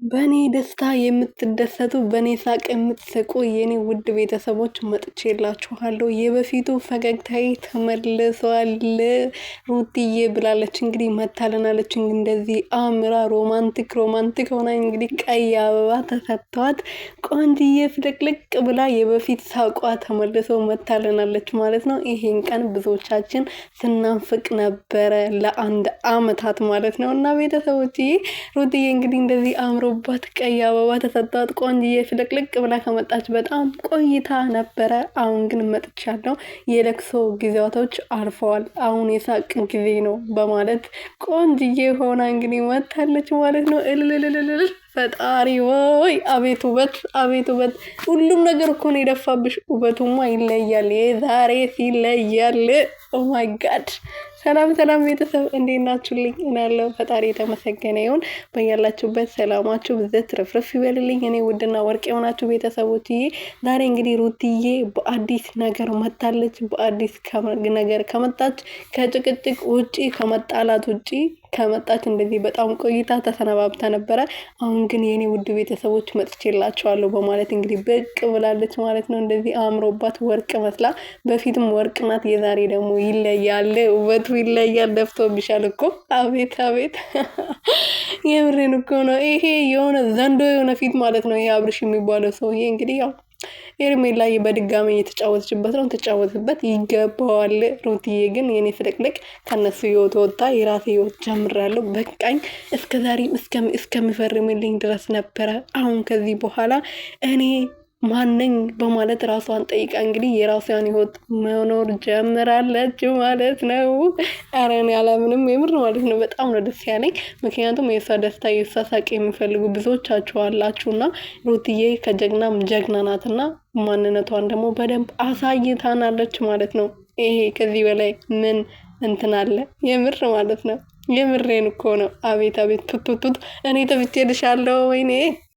በኔ ደስታ የምትደሰቱ በኔ ሳቅ የምትስቁ የኔ ውድ ቤተሰቦች መጥቼላችኋለሁ። የበፊቱ ፈገግታዬ ተመልሷል። ሩትዬ ብላለች እንግዲህ መታለናለች። እንደዚህ አምራ ሮማንቲክ ሆና እንግዲህ ቀይ አበባ ተሰጥቷት ቆንጅዬ ፍልቅልቅ ብላ የበፊት ሳቋ ተመልሶ መታለናለች ማለት ነው። ይሄን ቀን ብዙዎቻችን ስናንፍቅ ነበረ ለአንድ አመታት ማለት ነው። እና ቤተሰቦችዬ ሩትዬ እንግዲህ እንደዚህ አምሮባት ቀይ አበባ ተሰጣት ቆንጅዬ ፍልቅልቅ ብላ ከመጣች በጣም ቆይታ ነበረ። አሁን ግን መጥቻለሁ። የለቅሶ ጊዜያቶች አርፈዋል። አሁን የሳቅ ጊዜ ነው በማለት ቆንጅዬ ሆና እንግዲህ መታለች ማለት ነው። እልልልልል ፈጣሪ ወይ አቤት ውበት፣ አቤት ውበት! ሁሉም ነገር እኮ ነው የደፋብሽ። ውበቱማ ይለያል፣ የዛሬ ይለያል። ኦ ማይ ጋድ! ሰላም ቤተሰብ እንዴት ናችሁልኝ? እናለው ፈጣሪ የተመሰገነ ይሁን። በያላችሁበት ሰላማችሁ ብዘት ትርፍርፍ ይበልልኝ። እኔ ውድና ወርቅ የሆናችሁ ቤተሰቦችዬ ዛሬ እንግዲህ ሩትዬ በአዲስ ነገር መታለች። በአዲስ ነገር ከመጣች ከጭቅጭቅ ውጪ ከመጣላት ውጪ ከመጣች እንደዚህ በጣም ቆይታ ተሰነባብታ ነበረ። አሁን ግን የኔ ውድ ቤተሰቦች መጥቼላችኋለሁ በማለት እንግዲህ ብቅ ብላለች ማለት ነው። እንደዚህ አምሮባት ወርቅ መስላ፣ በፊትም ወርቅ ናት። የዛሬ ደግሞ ይለያል፣ ውበቱ ይለያል። ደፍቶብሻል እኮ አቤት አቤት! የምሬን እኮ ነው። ይሄ የሆነ ዘንዶ የሆነ ፊት ማለት ነው። ይሄ አብርሽ የሚባለው ሰውዬ እንግዲህ ያው ሄርሜላ በድጋሚ እየተጫወተችበት ነው። ተጫወትበት ይገባዋል። ሩትዬ ግን የኔ ፍልቅልቅ ከነሱ ህይወት ወጣ። የራሴ ህይወት ጀምራለሁ። በቃኝ። እስከዛሬም እስከሚፈርምልኝ ድረስ ነበረ። አሁን ከዚህ በኋላ እኔ ማነኝ በማለት ራሷን ጠይቃ እንግዲህ የራሷን ህይወት መኖር ጀምራለች ማለት ነው። ኧረ እኔ አላምንም የምር ማለት ነው። በጣም ነው ደስ ያለኝ። ምክንያቱም የእሷ ደስታ የእሷ ሳቅ የሚፈልጉ ብዙዎቻችሁ አላችሁና ሩትዬ ከጀግናም ጀግና ናትና ማንነቷን ደግሞ በደንብ አሳይታናለች ማለት ነው። ይሄ ከዚህ በላይ ምን እንትን አለ? የምር ማለት ነው። የምሬን እኮ ነው። አቤት አቤት! ቱቱቱት እኔ ተብቼልሻለሁ ወይኔ